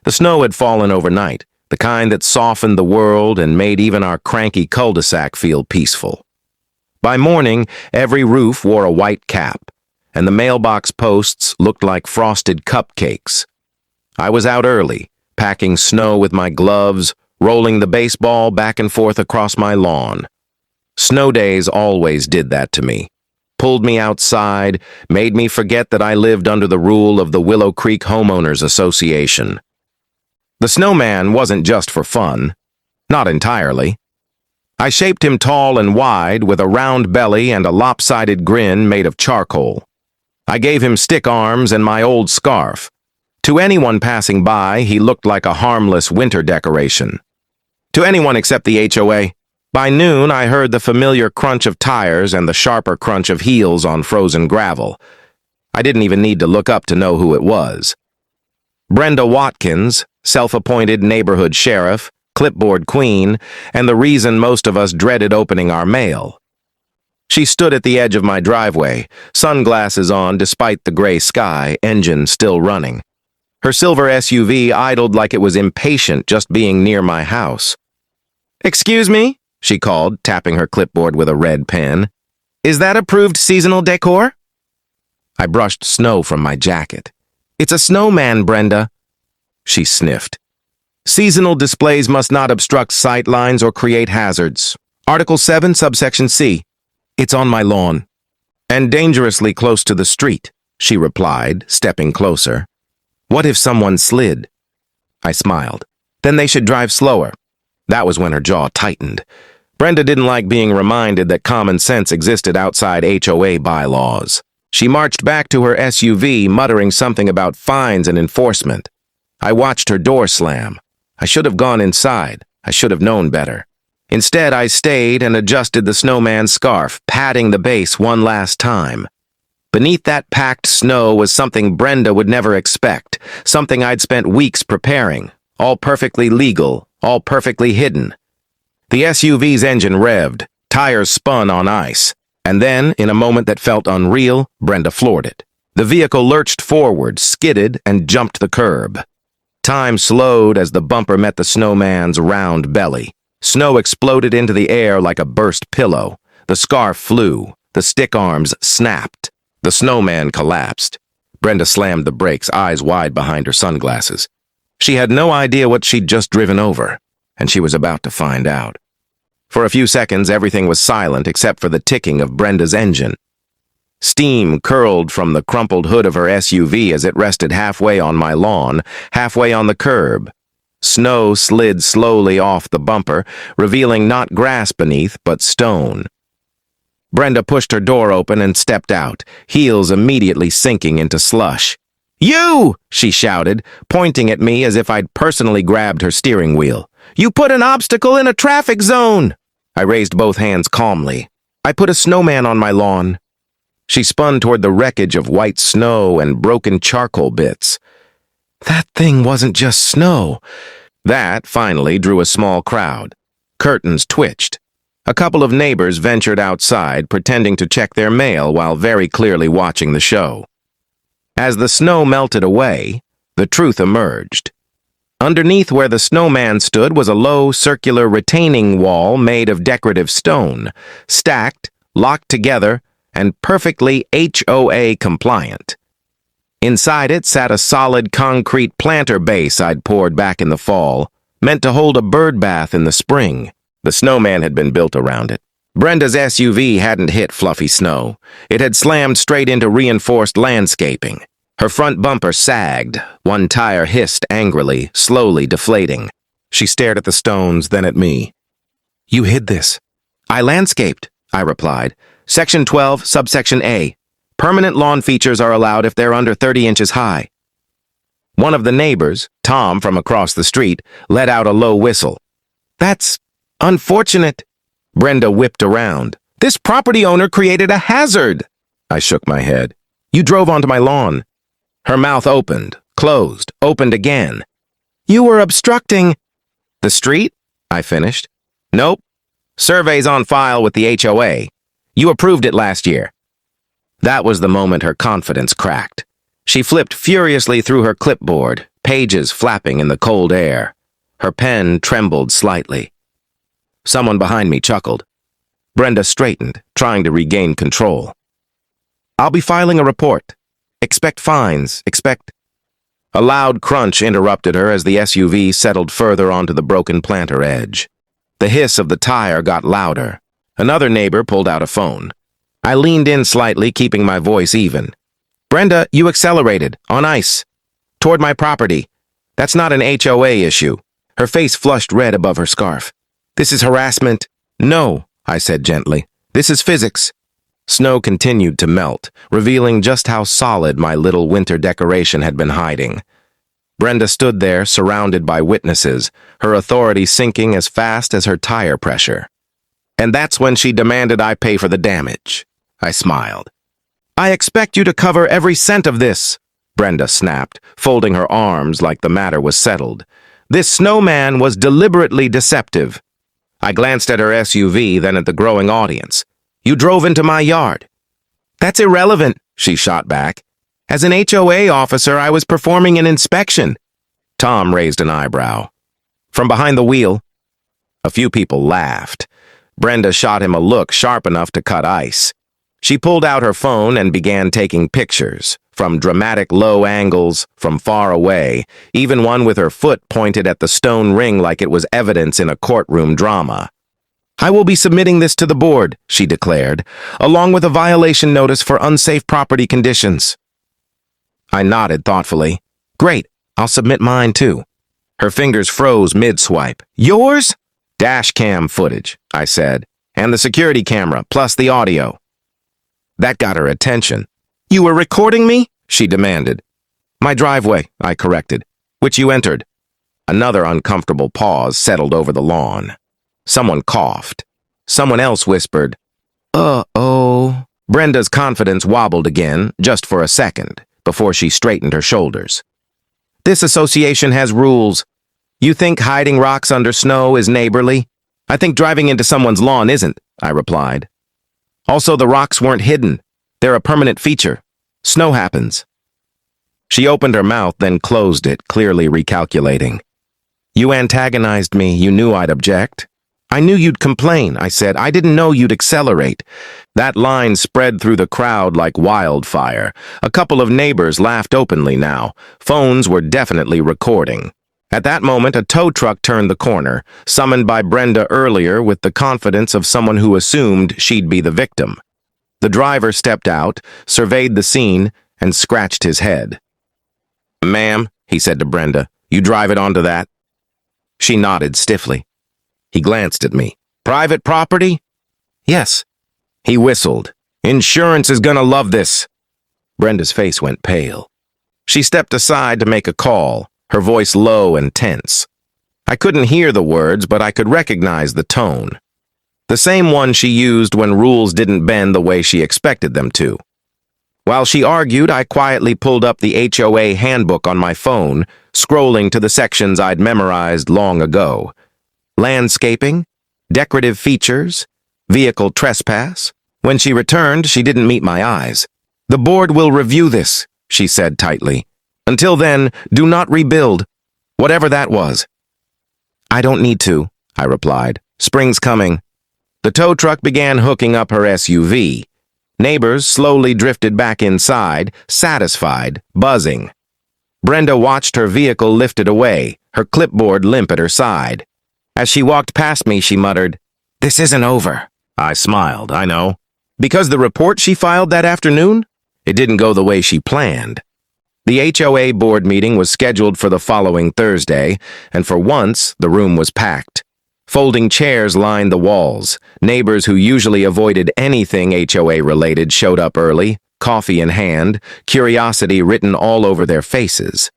The snow had fallen overnight, the kind that softened the world and made even our cranky cul-de-sac feel peaceful. By morning, every roof wore a white cap, and the mailbox posts looked like frosted cupcakes. I was out early, packing snow with my gloves, rolling the baseball back and forth across my lawn. Snow days always did that to me. Pulled me outside, made me forget that I lived under the rule of the Willow Creek Homeowners Association. The snowman wasn't just for fun. Not entirely. I shaped him tall and wide with a round belly and a lopsided grin made of charcoal. I gave him stick arms and my old scarf. To anyone passing by, he looked like a harmless winter decoration. To anyone except the HOA. By noon, I heard the familiar crunch of tires and the sharper crunch of heels on frozen gravel. I didn't even need to look up to know who it was. Brenda Watkins, self-appointed neighborhood sheriff, clipboard queen, and the reason most of us dreaded opening our mail. She stood at the edge of my driveway, sunglasses on despite the gray sky, engine still running. Her silver SUV idled like it was impatient just being near my house. "Excuse me?" she called, tapping her clipboard with a red pen. "Is that approved seasonal decor?" I brushed snow from my jacket. "It's a snowman, Brenda." She sniffed. "Seasonal displays must not obstruct sight lines or create hazards. Article 7, subsection C. It's on my lawn." "And dangerously close to the street," she replied, stepping closer. "What if someone slid?" I smiled. "Then they should drive slower." That was when her jaw tightened. Brenda didn't like being reminded that common sense existed outside HOA bylaws. She marched back to her SUV, muttering something about fines and enforcement. I watched her door slam. I should have gone inside. I should have known better. Instead, I stayed and adjusted the snowman's scarf, patting the base one last time. Beneath that packed snow was something Brenda would never expect, something I'd spent weeks preparing, all perfectly legal, all perfectly hidden. The SUV's engine revved, tires spun on ice. And then, in a moment that felt unreal, Brenda floored it. The vehicle lurched forward, skidded, and jumped the curb. Time slowed as the bumper met the snowman's round belly. Snow exploded into the air like a burst pillow. The scarf flew. The stick arms snapped. The snowman collapsed. Brenda slammed the brakes, eyes wide behind her sunglasses. She had no idea what she'd just driven over, and she was about to find out. For a few seconds, everything was silent except for the ticking of Brenda's engine. Steam curled from the crumpled hood of her SUV as it rested halfway on my lawn, halfway on the curb. Snow slid slowly off the bumper, revealing not grass beneath, but stone. Brenda pushed her door open and stepped out, heels immediately sinking into slush. "You!" she shouted, pointing at me as if I'd personally grabbed her steering wheel. "You put an obstacle in a traffic zone!" I raised both hands calmly. "I put a snowman on my lawn." She spun toward the wreckage of white snow and broken charcoal bits. That thing wasn't just snow. That finally drew a small crowd. Curtains twitched. A couple of neighbors ventured outside, pretending to check their mail while very clearly watching the show. As the snow melted away, the truth emerged. Underneath where the snowman stood was a low, circular retaining wall made of decorative stone, stacked, locked together, and perfectly HOA compliant. Inside it sat a solid concrete planter base I'd poured back in the fall, meant to hold a bird bath in the spring. The snowman had been built around it. Brenda's SUV hadn't hit fluffy snow. It had slammed straight into reinforced landscaping. Her front bumper sagged. One tire hissed angrily, slowly deflating. She stared at the stones, then at me. "You hid this." "I landscaped," I replied. "Section 12, subsection A. Permanent lawn features are allowed if they're under 30 inches high." One of the neighbors, Tom from across the street, let out a low whistle. "That's unfortunate." Brenda whipped around. "This property owner created a hazard." I shook my head. "You drove onto my lawn." Her mouth opened, closed, opened again. "You were obstructing." "The street?" I finished. "Nope. Survey's on file with the HOA. You approved it last year." That was the moment her confidence cracked. She flipped furiously through her clipboard, pages flapping in the cold air. Her pen trembled slightly. Someone behind me chuckled. Brenda straightened, trying to regain control. "I'll be filing a report. Expect fines, expect—" A loud crunch interrupted her as the SUV settled further onto the broken planter edge. The hiss of the tire got louder. Another neighbor pulled out a phone. I leaned in slightly, keeping my voice even. "Brenda, you accelerated, on ice. Toward my property. That's not an HOA issue." Her face flushed red above her scarf. "This is harassment." "No," I said gently. "This is physics." Snow continued to melt, revealing just how solid my little winter decoration had been hiding. Brenda stood there, surrounded by witnesses, her authority sinking as fast as her tire pressure. And that's when she demanded I pay for the damage. I smiled. "I expect you to cover every cent of this," Brenda snapped, folding her arms like the matter was settled. "This snowman was deliberately deceptive." I glanced at her SUV, then at the growing audience. "You drove into my yard." "That's irrelevant," she shot back. "As an HOA officer, I was performing an inspection." Tom raised an eyebrow. "From behind the wheel?" A few people laughed. Brenda shot him a look sharp enough to cut ice. She pulled out her phone and began taking pictures, from dramatic low angles, from far away, even one with her foot pointed at the stone ring like it was evidence in a courtroom drama. "I will be submitting this to the board," she declared, "along with a violation notice for unsafe property conditions." I nodded thoughtfully. "Great, I'll submit mine too." Her fingers froze mid-swipe. "Yours?" "Dash cam footage," I said, "and the security camera, plus the audio." That got her attention. "You were recording me?" she demanded. "My driveway," I corrected, "which you entered." Another uncomfortable pause settled over the lawn. Someone coughed. Someone else whispered, "Uh-oh." Brenda's confidence wobbled again, just for a second, before she straightened her shoulders. "This association has rules. You think hiding rocks under snow is neighborly? I think driving into someone's lawn isn't," I replied. "Also, the rocks weren't hidden. They're a permanent feature. Snow happens." She opened her mouth, then closed it, clearly recalculating. "You antagonized me. You knew I'd object." "I knew you'd complain," I said. "I didn't know you'd accelerate." That line spread through the crowd like wildfire. A couple of neighbors laughed openly now. Phones were definitely recording. At that moment, a tow truck turned the corner, summoned by Brenda earlier with the confidence of someone who assumed she'd be the victim. The driver stepped out, surveyed the scene, and scratched his head. "Ma'am," he said to Brenda, "you drive it onto that?" She nodded stiffly. He glanced at me. "Private property?" "Yes." He whistled. "Insurance is gonna love this." Brenda's face went pale. She stepped aside to make a call, her voice low and tense. I couldn't hear the words, but I could recognize the tone. The same one she used when rules didn't bend the way she expected them to. While she argued, I quietly pulled up the HOA handbook on my phone, scrolling to the sections I'd memorized long ago. Landscaping, decorative features, vehicle trespass. When she returned, she didn't meet my eyes. "The board will review this," she said tightly. "Until then, do not rebuild, whatever that was." "I don't need to," I replied. "Spring's coming." The tow truck began hooking up her SUV. Neighbors slowly drifted back inside, satisfied, buzzing. Brenda watched her vehicle lifted away, her clipboard limp at her side. As she walked past me, she muttered, "This isn't over." I smiled, I know. Because the report she filed that afternoon? It didn't go the way she planned. The HOA board meeting was scheduled for the following Thursday, and for once, the room was packed. Folding chairs lined the walls. Neighbors who usually avoided anything HOA-related showed up early, coffee in hand, curiosity written all over their faces.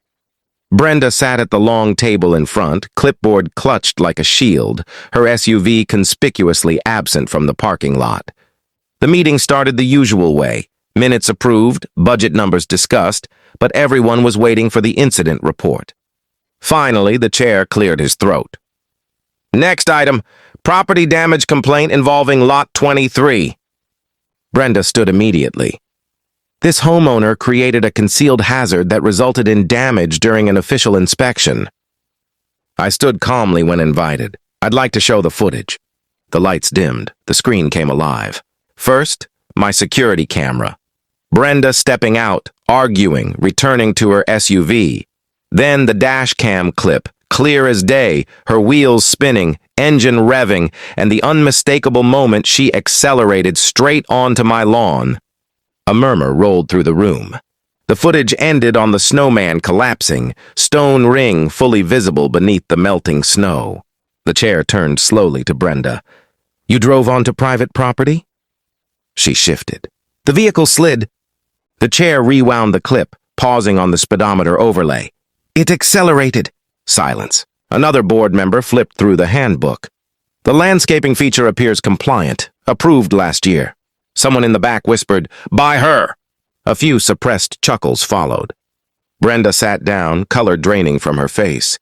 Brenda sat at the long table in front, clipboard clutched like a shield, her SUV conspicuously absent from the parking lot. The meeting started the usual way. Minutes approved, budget numbers discussed, but everyone was waiting for the incident report. Finally, the chair cleared his throat. "Next item, property damage complaint involving Lot 23. Brenda stood immediately. This homeowner created a concealed hazard that resulted in damage during an official inspection. I stood calmly when invited. I'd like to show the footage. The lights dimmed. The screen came alive. First, my security camera. Brenda stepping out, arguing, returning to her SUV. Then the dash cam clip, clear as day, her wheels spinning, engine revving, and the unmistakable moment she accelerated straight onto my lawn. A murmur rolled through the room. The footage ended on the Snowman collapsing, stone ring fully visible beneath the melting snow. The chair turned slowly to Brenda. "You drove onto private property?" She shifted. The vehicle slid. The chair rewound the clip, pausing on the speedometer overlay. "It accelerated." Silence. Another board member flipped through the handbook. "The landscaping feature appears compliant, approved last year." Someone in the back whispered, "By her!" A few suppressed chuckles followed. Brenda sat down, color draining from her face.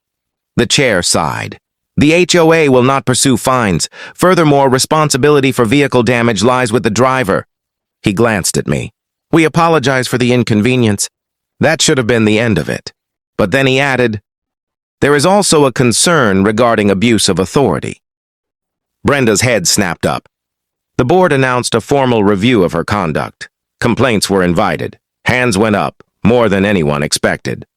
The chair sighed. "The HOA will not pursue fines. Furthermore, responsibility for vehicle damage lies with the driver." He glanced at me. "We apologize for the inconvenience." That should have been the end of it. But then he added, "There is also a concern regarding abuse of authority." Brenda's head snapped up. The board announced a formal review of her conduct. Complaints were invited. Hands went up, more than anyone expected.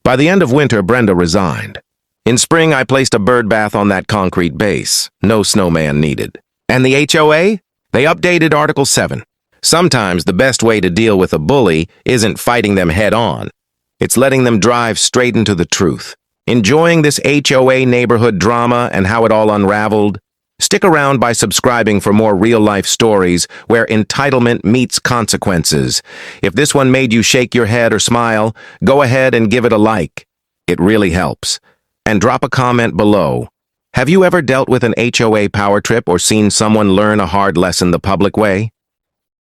By the end of winter, Brenda resigned. In spring, I placed a bird bath on that concrete base. No snowman needed. And the HOA? They updated Article 7. Sometimes the best way to deal with a bully isn't fighting them head-on. It's letting them drive straight into the truth. Enjoying this HOA neighborhood drama and how it all unraveled? Stick around by subscribing for more real-life stories where entitlement meets consequences. If this one made you shake your head or smile, go ahead and give it a like. It really helps. And drop a comment below. Have you ever dealt with an HOA power trip or seen someone learn a hard lesson the public way?